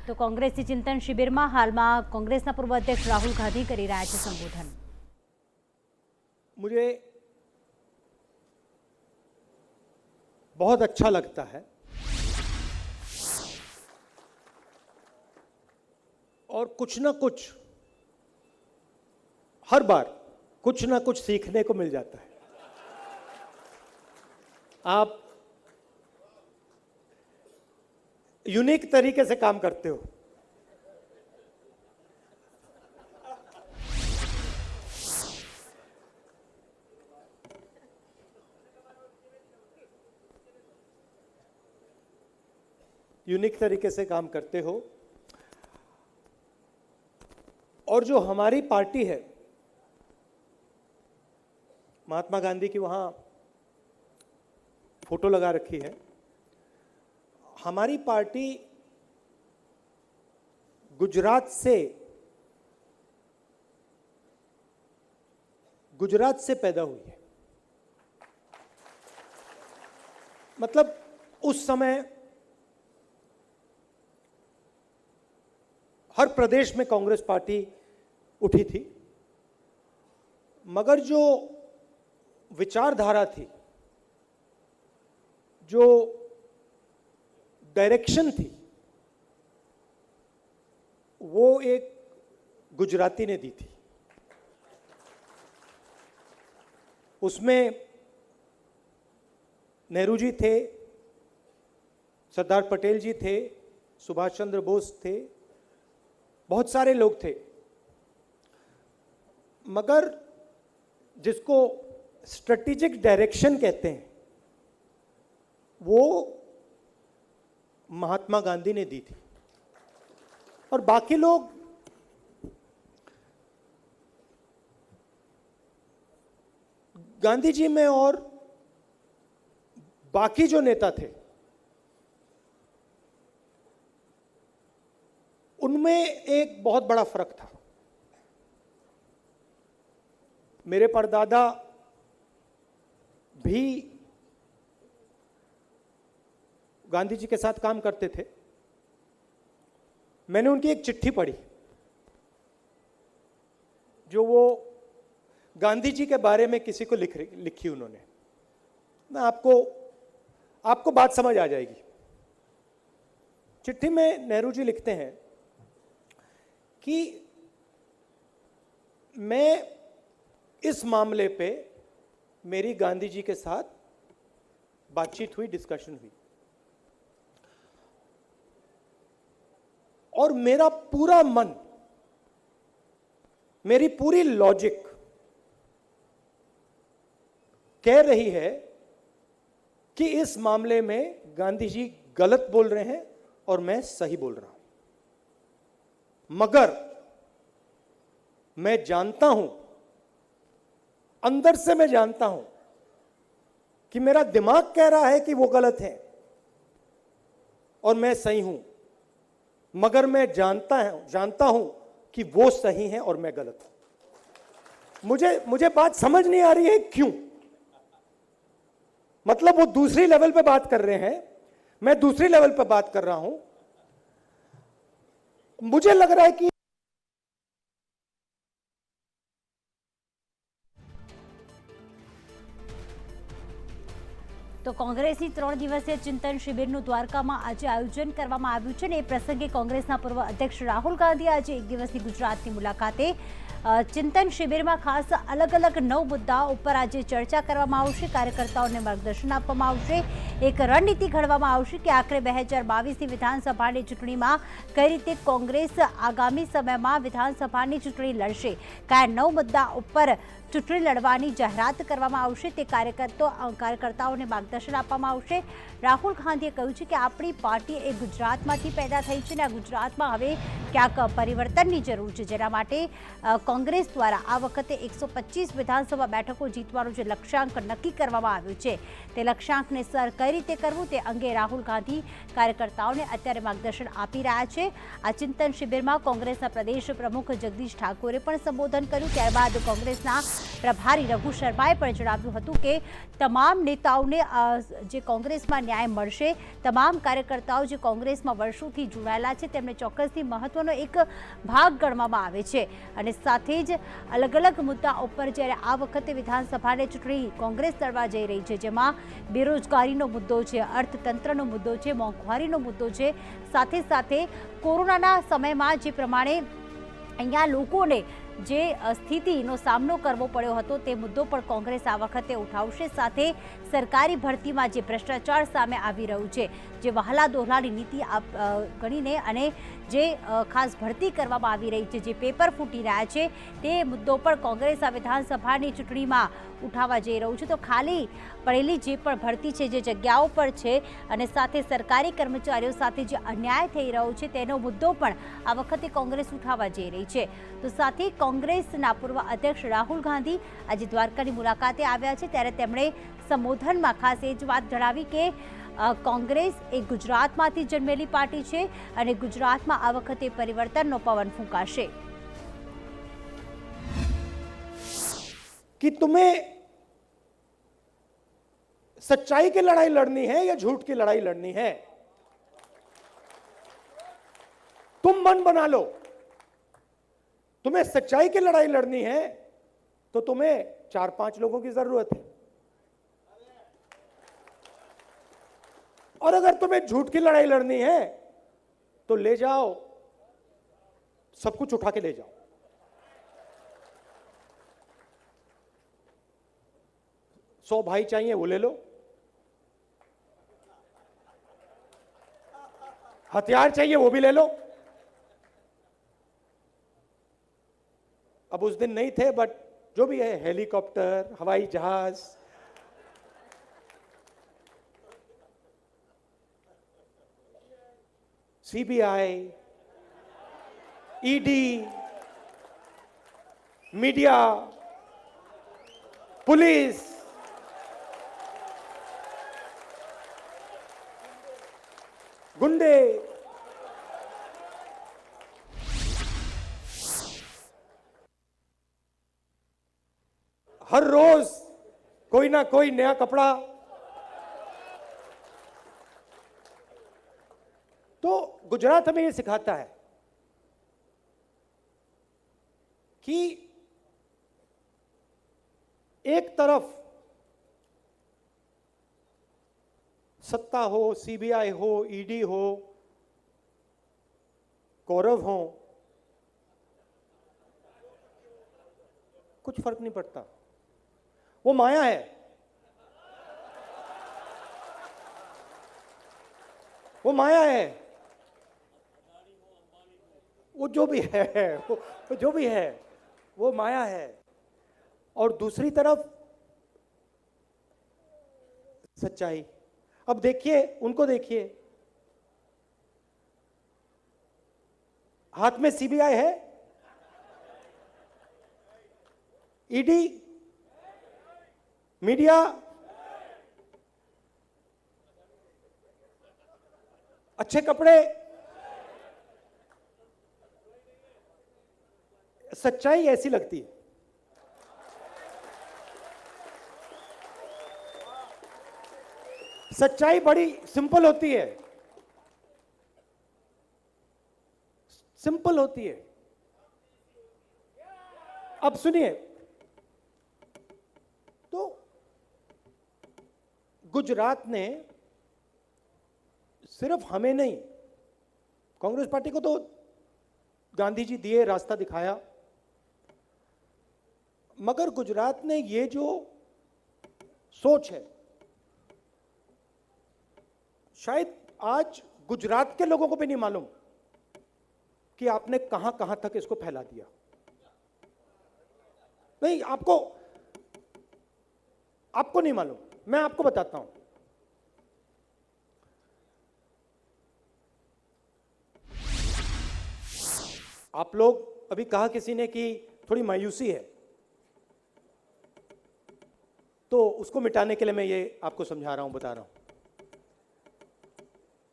તો કોંગ્રેસી ચિંતન શિબિરમાં હાલમાં કોંગ્રેસના પૂર્વ અધ્યક્ષ રાહુલ ગાંધી કરી રહ્યા છે સંબોધન। मुझे बहुत अच्छा लगता है और कुछ ना कुछ हर बार कुछ ना कुछ सीखने को मिल जाता है। आप यूनिक तरीके से काम करते हो। यूनिक तरीके से काम करते हो और जो हमारी पार्टी है, महात्मा गांधी की वहां फोटो लगा रखी है। हमारी पार्टी गुजरात से पैदा हुई है। मतलब उस समय हर प्रदेश में कांग्रेस पार्टी उठी थी, मगर जो विचारधारा थी, जो डायरेक्शन थी, वो एक गुजराती ने दी थी। उसमें नेहरू जी थे, सरदार पटेल जी थे, सुभाष चंद्र बोस थे, बहुत सारे लोग थे, मगर जिसको स्ट्रेटेजिक डायरेक्शन कहते हैं वो महात्मा गांधी ने दी थी। और बाकी लोग गांधी जी में और बाकी जो नेता थे उनमें एक बहुत बड़ा फर्क था। मेरे परदादा भी गांधी जी के साथ काम करते थे। मैंने उनकी एक चिट्ठी पढ़ी जो वो गांधी जी के बारे में किसी को लिखी उन्होंने। मैं आपको बात समझ आ जाएगी। चिट्ठी में नेहरू जी लिखते हैं कि मैं इस मामले पे मेरी गांधी जी के साथ बातचीत हुई, डिस्कशन हुई, और मेरा पूरा मन, मेरी पूरी लॉजिक कह रही है कि इस मामले में गांधी जी गलत बोल रहे हैं और मैं सही बोल रहा हूं। मगर मैं जानता हूं, अंदर से मैं जानता हूं कि मेरा दिमाग कह रहा है कि वो गलत है और मैं सही हूं, मगर मैं जानता हूं कि वो सही है और मैं गलत हूं। मुझे बात समझ नहीं आ रही है क्यों। मतलब वो दूसरी लेवल पे बात कर रहे हैं, मैं दूसरी लेवल पे बात कर रहा हूं। मुझे लग रहा है कि તો કોંગ્રેસની 3 દિવસીય ચિંતન શિબિરનું દ્વારકામાં આજે આયોજન કરવામાં આવ્યું છે ને એ પ્રસંગે કોંગ્રેસના પૂર્વ અધ્યક્ષ રાહુલ ગાંધી આજે એક દિવસની ગુજરાતની મુલાકાતે ચિંતન શિબિરમાં ખાસ અલગ અલગ 9 મુદ્દાઓ ઉપર આજે ચર્ચા કરવામાં આવશે। કાર્યકર્તાઓને માર્ગદર્શન આપવામાં આવશે, એક રણનીતિ ઘડવામાં આવશે કે આખરે 2022ની વિધાનસભાની ચૂંટણીમાં કઈ રીતે કોંગ્રેસ આગામી સમયમાં વિધાનસભાની ચૂંટણી લડશે, કયા 9 મુદ્દા ઉપર ચૂંટણી લડવાની જાહેરાત કરવામાં આવશે તે કાર્યકર્તાઓને માર્ગદર્શન આપવામાં આવશે। રાહુલ ગાંધીએ કહ્યું છે કે આપણી પાર્ટી એ ગુજરાતમાંથી પેદા થઈ છે ને આ ગુજરાતમાં હવે ક્યાંક પરિવર્તનની જરૂર છે, જેના માટે કોંગ્રેસ દ્વારા આ વખતે 125 વિધાનસભા બેઠકો જીતવાનો જે લક્ષ્યાંક નક્કી કરવામાં આવ્યો છે તે લક્ષ્યાંકને સર કઈ રીતે કરવું તે અંગે રાહુલ ગાંધી કાર્યકર્તાઓને અત્યારે માર્ગદર્શન આપી રહ્યા છે। આ ચિંતન શિબિરમાં કોંગ્રેસના પ્રદેશ પ્રમુખ જગદીશ ઠાકોરે પણ સંબોધન કર્યું। ત્યારબાદ કોંગ્રેસના પ્રભારી રઘુ શર્માએ પણ જણાવ્યું હતું કે તમામ નેતાઓને જે કોંગ્રેસમાં ન્યાય મળશે। તમામ કાર્યકર્તાઓ જે કોંગ્રેસમાં વર્ષોથી જોડાયેલા છે તેમને ચોક્કસથી મહત્વનો એક ભાગ ગણવામાં આવે છે। અને સાથે જ અલગ અલગ મુદ્દા ઉપર જ્યારે આ વખતે વિધાનસભાની ચૂંટણી કોંગ્રેસ લડવા જઈ રહી છે, જેમાં બેરોજગારીનો મુદ્દો છે, અર્થતંત્રનો મુદ્દો છે, મોંઘવારીનો મુદ્દો છે, સાથે સાથે કોરોનાના સમયમાં જે પ્રમાણે અહીંયા લોકોને જે સ્થિતિનો સામનો કરવો પડ્યો હતો તે મુદ્દો પણ કોંગ્રેસ આ વખતે ઉઠાવશે। સાથે સરકારી ભરતીમાં જે ભ્રષ્ટાચાર સામે આવી રહ્યું છે, જે વહાલા દોહલાની નીતિ ગણીને અને જે ખાસ ભરતી કરવામાં આવી રહી છે, જે પેપર ફૂટી રહ્યા છે, તે મુદ્દો પણ કોંગ્રેસ આ વિધાનસભાની ચૂંટણીમાં ઉઠાવવા જઈ રહ્યું છે। તો ખાલી પડેલી જે પણ ભરતી છે, જે જગ્યાઓ પર છે અને સાથે સરકારી કર્મચારીઓ સાથે જે અન્યાય થઈ રહ્યો છે તેનો મુદ્દો પણ આ વખતે કોંગ્રેસ ઉઠાવવા જઈ રહી છે। તો સાથે કોંગ્રેસના પૂર્વ અધ્યક્ષ રાહુલ ગાંધી આજે દ્વારકાની મુલાકાતે આવ્યા છે, ત્યારે તેમણે સંબોધનમાં ખાસ એ જ વાત જણાવી કે કોંગ્રેસ એ ગુજરાતમાંથી જન્મેલી પાર્ટી છે અને ગુજરાતમાં આ વખતે પરિવર્તનનો પવન ફૂંકાશે। कि तुम्हें सच्चाई की लड़ाई लड़नी है या झूठ की लड़ाई लड़नी है, तुम मन बना लो। तुम्हें सच्चाई की लड़ाई लड़नी है तो तुम्हें 4-5 लोगों की जरूरत है, और अगर तुम्हें झूठ की लड़ाई लड़नी है तो ले जाओ, सब कुछ उठा के ले जाओ। सौ भाई चाहिए वो ले लो, हथियार चाहिए वो भी ले लो। अब उस दिन नहीं थे, बट जो भी है, हेलीकॉप्टर, हवाई जहाज, सीबीआई, ईडी, मीडिया, पुलिस, गुंडे, हर रोज कोई ना कोई नया कपड़ा। तो गुजरात हमें यह सिखाता है कि एक तरफ सत्ता हो, सीबीआई हो, ईडी हो, कौरव हो, कुछ फर्क नहीं पड़ता, वो माया है। वो माया है, वो जो भी है, वो जो भी है वो माया है। और दूसरी तरफ सच्चाई। अब देखिए, उनको देखिए, हाथ में सीबीआई है, ईडी, मीडिया, अच्छे कपड़े, सच्चाई ऐसी लगती है। सच्चाई बड़ी सिंपल होती है, सिंपल होती है। अब सुनिए, तो गुजरात ने सिर्फ हमें नहीं, कांग्रेस पार्टी को तो गांधी जी दिए, रास्ता दिखाया, मगर गुजरात ने ये जो सोच है, शायद आज गुजरात के लोगों को भी नहीं मालूम कि आपने कहां कहां तक इसको फैला दिया। नहीं, आपको नहीं मालूम, मैं आपको बताता हूं। आप लोग, अभी कहा किसी ने कि थोड़ी मायूसी है, तो उसको मिटाने के लिए मैं ये आपको समझा रहा हूं, बता रहा हूं।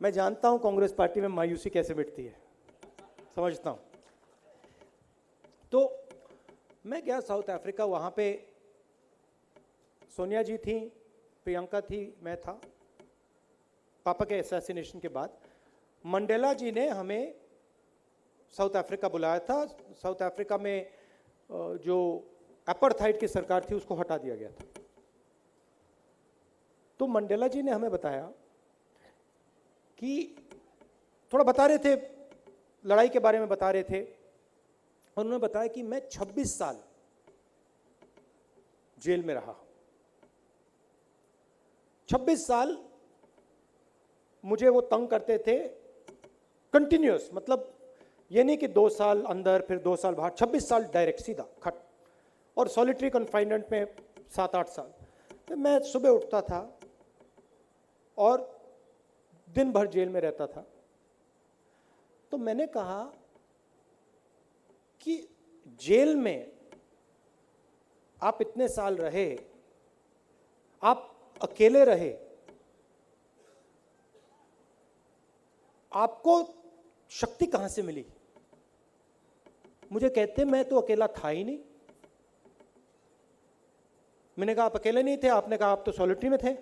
मैं जानता हूं कांग्रेस पार्टी में मायूसी कैसे मिटती है, समझता हूं। तो मैं गया साउथ अफ्रीका, वहां पे सोनिया जी थी, प्रियंका थी, मैं था, पापा के असैसिनेशन के बाद मंडेला जी ने हमें साउथ अफ्रीका बुलाया था। साउथ अफ्रीका में जो अपार्थाइड की सरकार थी उसको हटा दिया गया था। तो मंडेला जी ने हमें बताया कि थोड़ा बता रहे थे, लड़ाई के बारे में बता रहे थे, और उन्होंने बताया कि मैं 26 साल जेल में रहा। 26 साल मुझे वो तंग करते थे कंटिन्यूअस, मतलब ये नहीं कि 2 साल अंदर फिर 2 साल बाहर, 26 साल डायरेक्ट सीधा खट, और सॉलिटरी कन्फाइनमेंट में 7-8 साल। तो मैं सुबह उठता था और दिन भर जेल में रहता था। तो मैंने कहा कि जेल में आप इतने साल रहे, आप अकेले रहे, आपको शक्ति कहां से मिली? मुझे कहते मैं तो अकेला था ही नहीं। मैंने कहा आप अकेले नहीं थे, आपने कहा आप तो सॉलिटरी में थे।